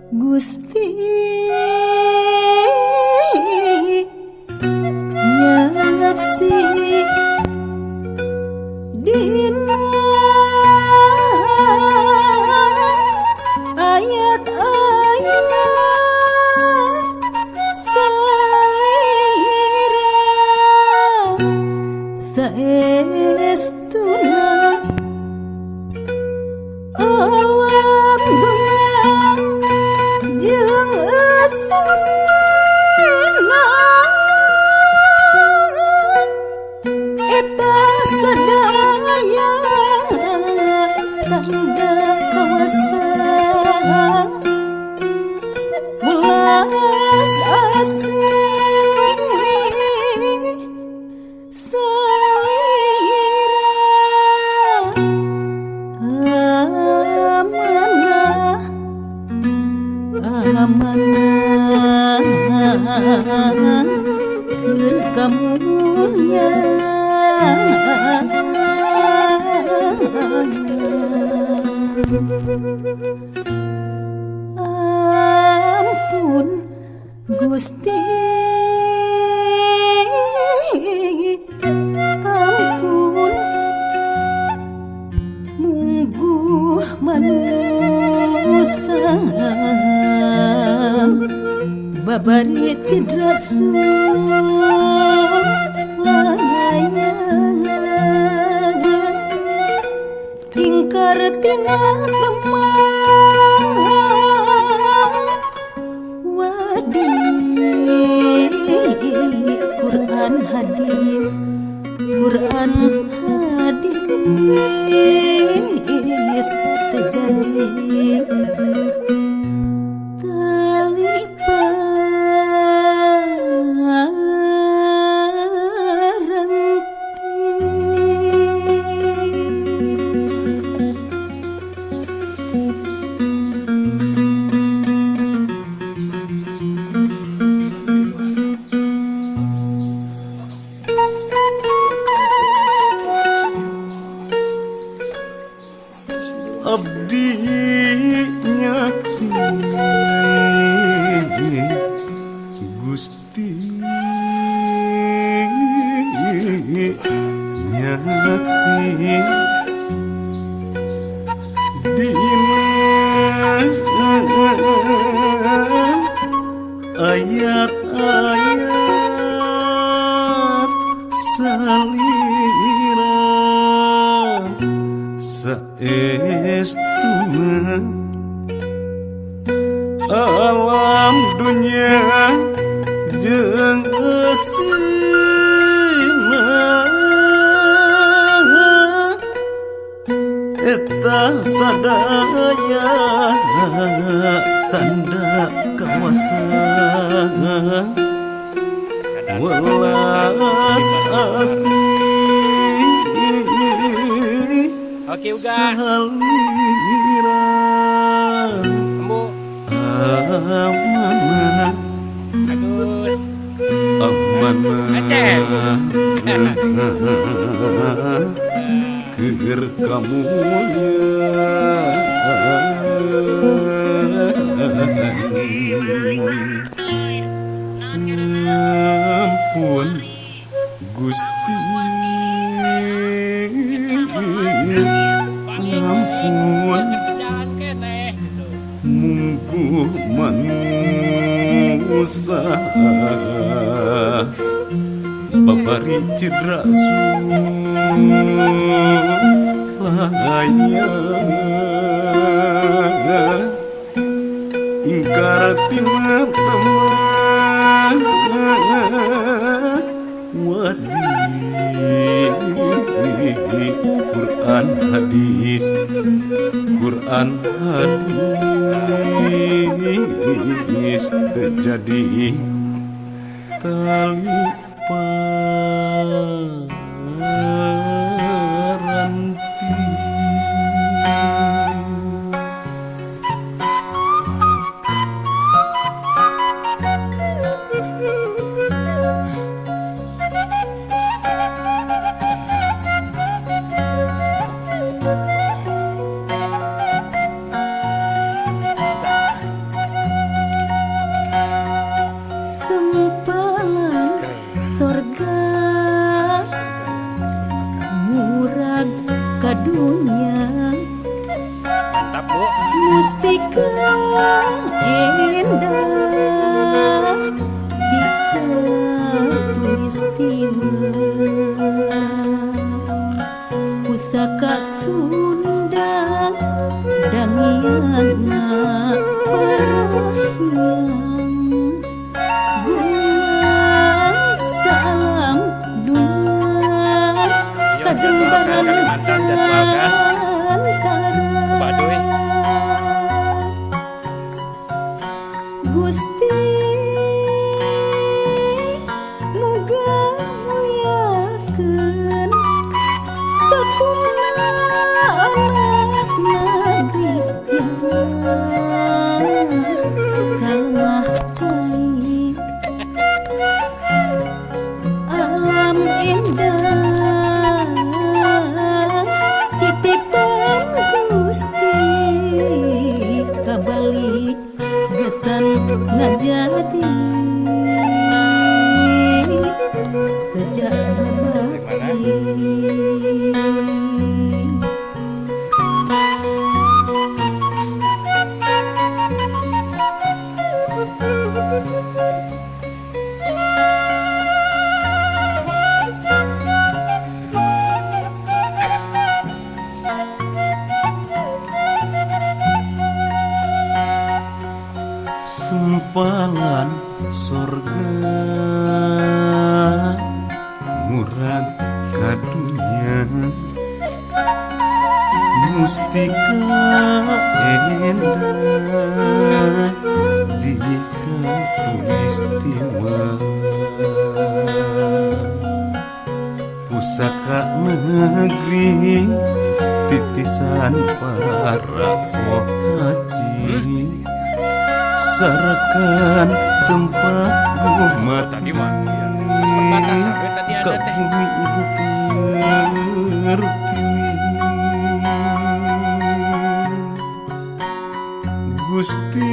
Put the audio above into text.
Gusti nyaksi dina ayat-ayat salira saestuna alam dunia jeung asina eta sadaya tanda kawasan welas asih salira amanah keur kamuliaan ampun Gusti ampun mungguh manusia babari cidra layangan ingkar tina kemah wadi Quran hadis terjadi tali abdi nyaksi Gusti nyaksi dina ayat-ayat salira saestuna alam dunia jeung asina eta sadaya tanda kawasan welas asih Oke uga. salira Kamu amanah bagus. amanah Aceh. keur kamuliaan ampun Gusti ampun Jalan keneh gitu. mungguh manusia babari cidra layangan ingkar tina teman wadi Quran hadis terjadi tali paranti. indah dikatulistiwa pusaka Sunda dangiana parahyang gunung salam dunia kajembaran Baduy. Gusti muga mulyakeun sakumna anak negeri kalmah cai alam indah titipan Gusti kabalik gesan ngajadi sejak bakti sempalan sorga murad kadunya mustika endah dikatulistiwa pusaka negeri titisan para pokaji sarakan tempat gumat Tadi mah perbatasan we tadi ada ke teh. bumi ibu pertiwi Gusti